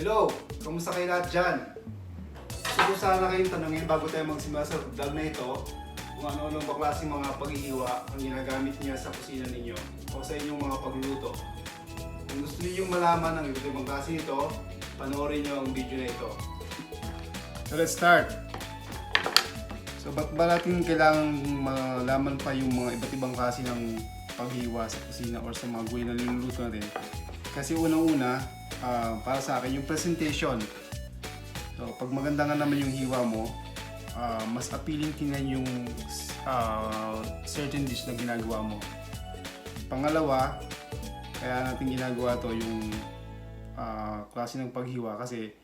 Hello! Kamusta kayo lahat dyan? Gusto sana kayong tanongin bago tayo magsimula sa vlog na ito kung ano-ano ba klaseng mga paghihiwa ang ginagamit niya sa kusina ninyo o sa inyong mga pagluluto. Kung gusto niyo malaman ang iba't ibang klase nito, panoorin niyo ang video na ito. So let's start! So ba't ba natin kailangan malaman pa yung mga iba't ibang klase ng paghiwa sa kusina or sa mga gulay na niluluto natin? Kasi unang-una, para sa akin yung presentation. So pag maganda nga naman yung hiwa mo, mas appealing tingnan yung certain dish na ginagawa mo. Pangalawa, kaya natin ginagawa to yung klase ng paghiwa kasi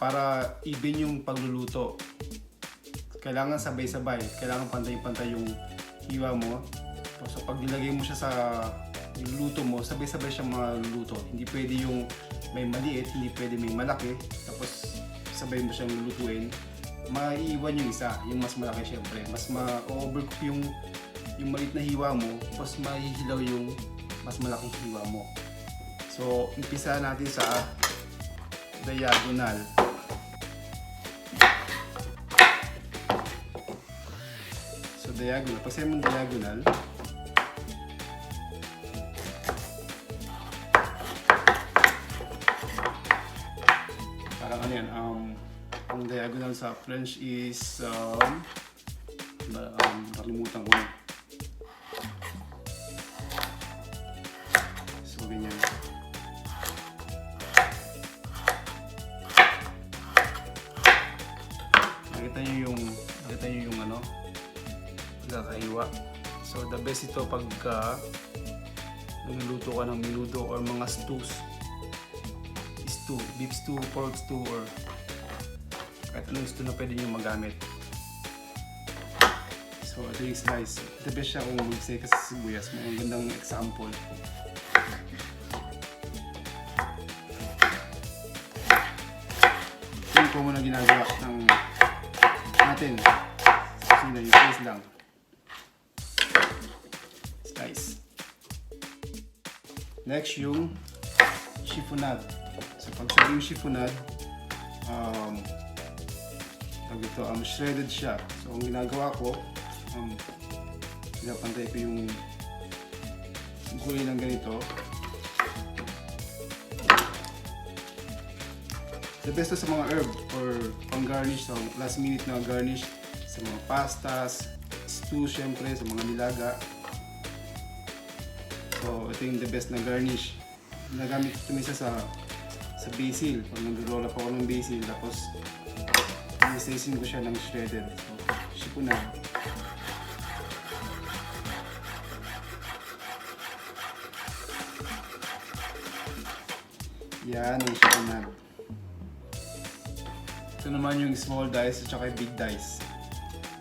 para even yung pagluluto. Kailangan sabay-sabay, kailangan pantay-pantay yung hiwa mo. So pag nilagay mo siya sa niluluto mo, sabay-sabay siyang maluluto. Hindi pwede yung may maliit, hindi pwede may malaki, tapos sabay mo siyang lulutuin. Maiiwan yung isa, yung mas malaki syempre. Mas ma-overcook yung maliit na hiwa mo, tapos mahihilaw yung mas malaking hiwa mo. So, umpisa natin sa diagonal. So, diagonal. Pag sa'yo mong diagonal, ano yan, ang diagonal sa French is nakalimutan ko na. So ganyan. Nakita nyo yung ano, pagkakahiwa. So the best ito pagka nagluluto ka ng menudo or mga stews. Beef stew, pork stew, or kahit anong stew na pwede nyo magamit. So ito yung slice. The best siya kung mag-say ka sa sibuyas. May gandang example. Ito ko muna ginagawa ng natin. Kusina yung slice lang. Slice. Next yung chiffonade. So pag sabi yung chiffonade, shredded siya. So ang ginagawa ko, pinapantay ko yung gulay ng ganito. The best to sa mga herb or pang-garnish, so last minute na garnish sa mga pastas, stew syempre, sa mga nilaga. So ito yung the best na garnish. Nagamit ito minsan sa basil. Pag nag-roll up ako ng basil, tapos i-slicein ko siya ng shredded. So, chiffonade. Yan ang chiffonade. Ito naman yung small dice at saka big dice.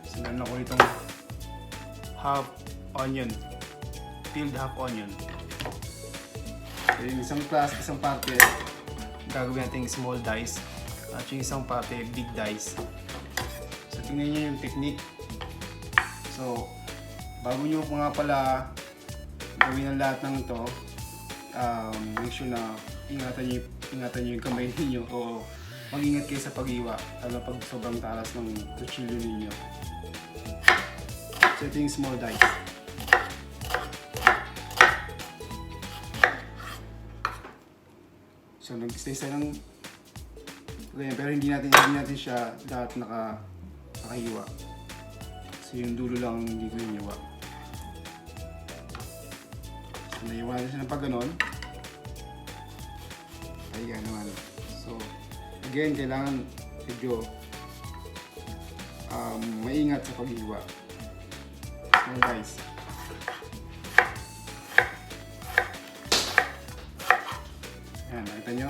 So, meron ako itong half onion. Peeled half onion. So, yung isang parte, gagawin natin small dice at yung isang parte big dice. So tingnan nyo yung technique. So bago nyo nga pala gawin ang lahat ng ito, make sure na ingatan nyo yung kamay ninyo o mag-ingat kayo sa pag-iwa lalo pag sobrang talas ng kutsilyo ninyo. So ito yung small dice. So nag-slice ng ganyan, pero hindi natin siya lahat nakahiwa. So yung dulo lang hindi ko hiniwa. So naiwa natin siya ng pag ganon. Ayan naman. So again, kailangan medyo maingat sa paghiwa. Small dice. Nakita nyo?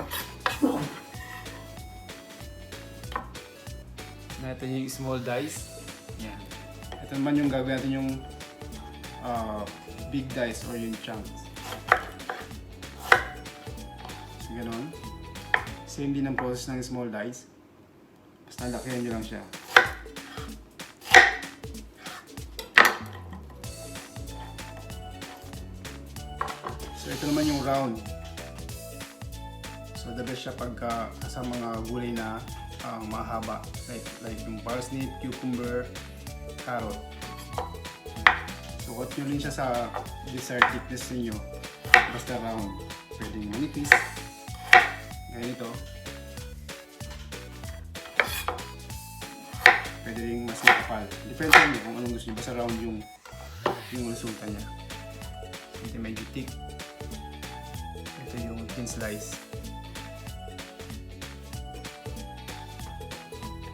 Nakita nyo yung small dice? Yan. Ito naman yung gagawin natin yung big dice or yung chunks. So, ganon. Same din ang process ng small dice. Basta lakihan nyo lang siya. So, ito naman yung round. So So the best siya pagka sa mga gulay na mahaba, like yung parsnip, cucumber, carrot. So cut nyo rin siya sa desired thickness ninyo, basta round. Pwedeng manipis, ganito. Pwede rin mas makapal. Depende nyo kung anong gusto nyo, basta round yung resulta niya. Ito medyo thick. Ito yung thin slice.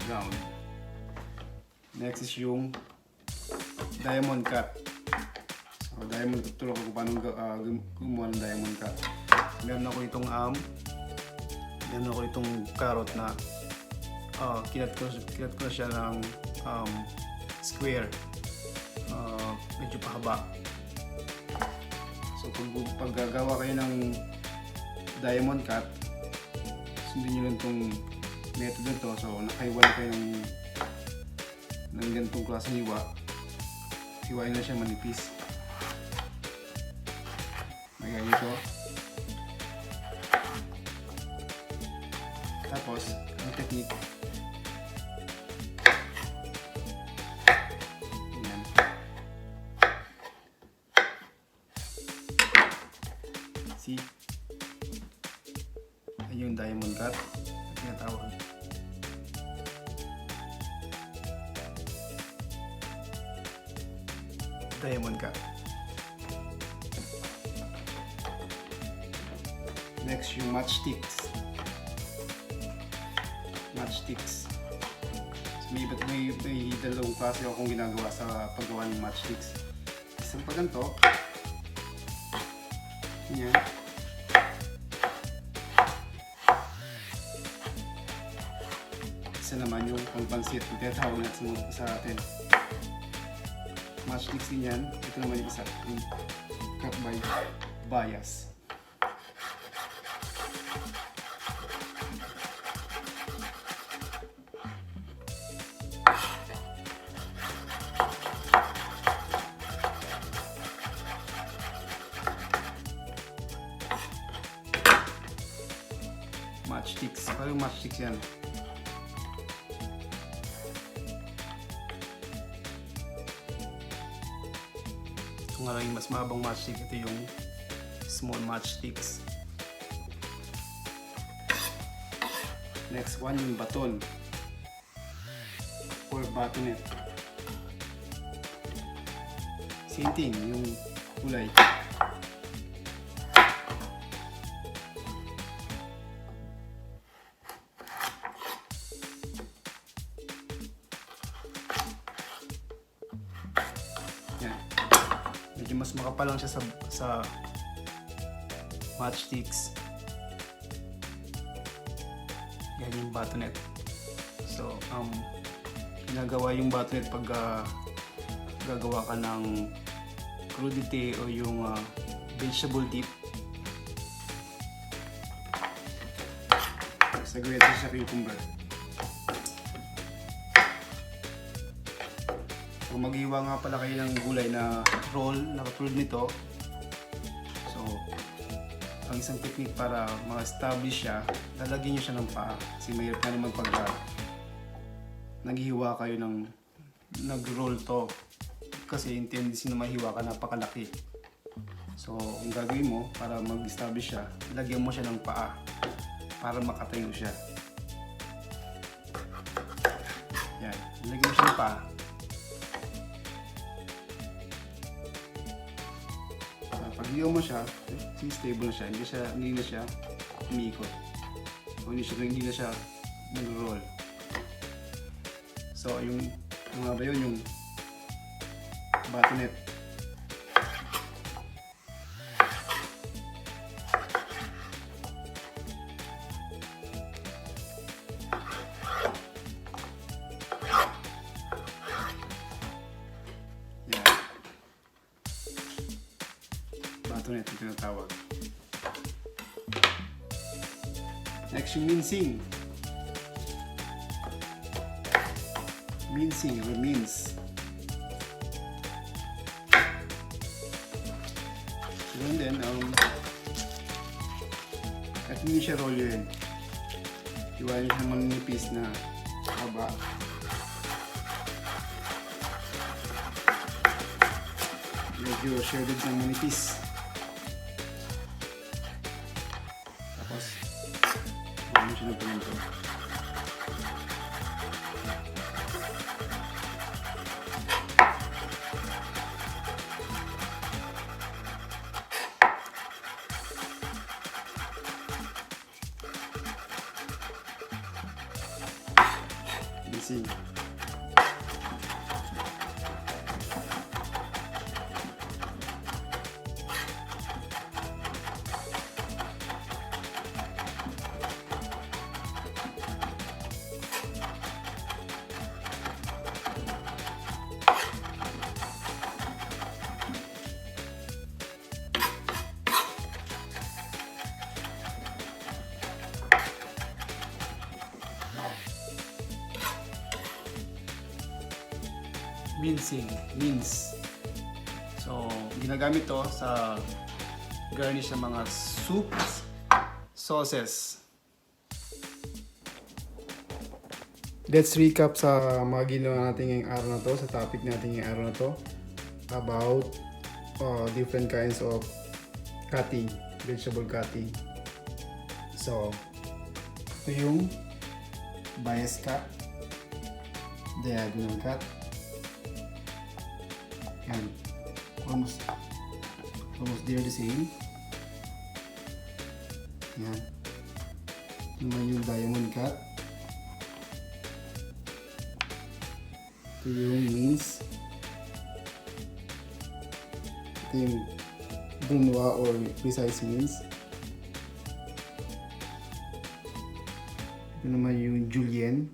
Round. Next is yung diamond cut. So diamond, tutulong ko kung paano gumawa ng diamond cut. Meron ako itong carrot na kinat ko siya ng square, medyo pahaba. So pag gagawa kayo ng diamond cut, sundin nyo lang itong method na to. So nakaiwan kayo ng ganitong klaseng hiwa. Hiwain na siya manipis. May ganito. Tapos ang technique, yan. See? Ayun yung diamond cut na tinatawag. Diamond cut. Next yung matchsticks. Matchsticks. So, may dalawang klase akong ginagawa sa paggawa ng matchsticks. Isang pa ganito. Yan. Isa naman yung pangpansit na tinatawag natin sa atin. Matchsticks din yan. Ito naman yung isa. Yung cut by bias. Matchsticks. Parang matchsticks yan. Kung nga lang mas mahabang matchstick, ito yung small matchsticks. Next one yung baton or batonet. Same thing, yung kulay. Medyo mas makapal lang siya sa matchsticks. Yan yung batonet. So, ginagawa yung batonet pag gagawa ka ng crudité o yung vegetable dip. Sagawin ito sa cucumber. Kung maghiwa nga pala kayo ng gulay na roll na katulad nito, so ang isang technique para ma-establish siya, lalagyan nyo siya ng paa. Kasi mahirap na naman pag naghiwa kayo ng nag-roll to, kasi yung tendency na mahiwa ka napakalaki. So ang gagawin mo para mag-establish siya, lagyan mo siya ng paa para makatayo siya. Yan, lagyan mo siya ng paa. Pag hiyaw mo siya, stable na siya, hindi na siya umiikot. O hindi na siya nag-roll. So yung mga ba yun, yung batonet. Batonet yung tinatawag. Next yung mincing. Mincing or mince. And then, ito Hindi siya rolyo yun. Iwanan siya manipis na haba. Medyo shredded ng manipis. Tapos, iwanan siya ng pimentol. Easy. Mince. So, ginagamit to sa garnish ng mga soups, sauces. Let's recap sa mga ginawa natin ngayong araw na to, sa topic natin ngayong araw na to, about different kinds of cutting, vegetable cutting. So, ito yung bias cut, diagonal cut, and almost they're the same. Yan. Naman yung diamond cut. Ito yung mince. Ito yung brunoise or precise mince. Ito naman yung julienne.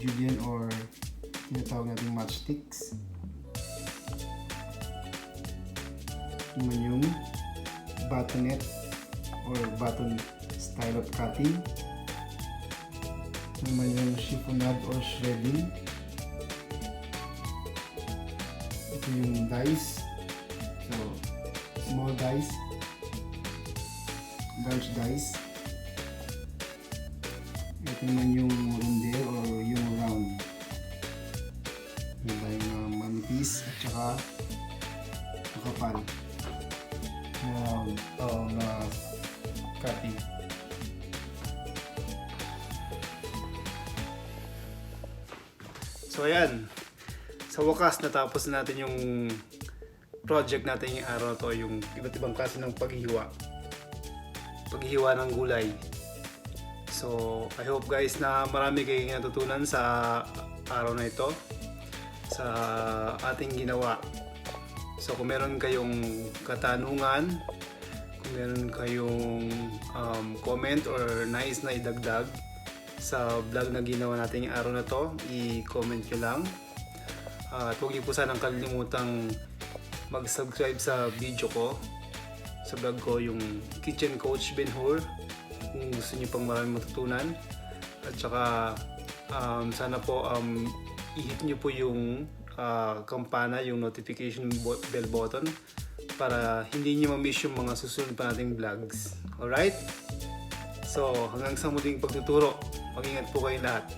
Julienne or tinatawag natin matchsticks. Ito naman yung Batonet or baton style of cutting. Ito naman yung chiffonade or shredding. Ito yung dice. So, small dice, large dice. Ito naman yung rondelle or yung round. Yung tayong manipis at saka makapal na cutting. So ayan, sa wakas natapos natin yung project natin yung araw na to, yung iba't ibang klase ng paghihiwa ng gulay. So I hope guys na marami kayong natutunan sa araw na ito, sa ating ginawa. So kung meron kayong katanungan, kung meron kayong comment or nais na idagdag sa vlog na ginawa natin yung araw na to, i-comment nyo lang. At huwag niyo po sanang kalimutang mag-subscribe sa video ko, sa vlog ko, yung Kitchen Coach Ben Hur, kung gusto niyo pang maraming matutunan. At saka sana po i-hit niyo po yung kampana, yung notification bell button, para hindi niyo ma-miss yung mga susunod pa nating vlogs. Alright? So hanggang sa muling pagtuturo, mag-ingat po kayo lahat.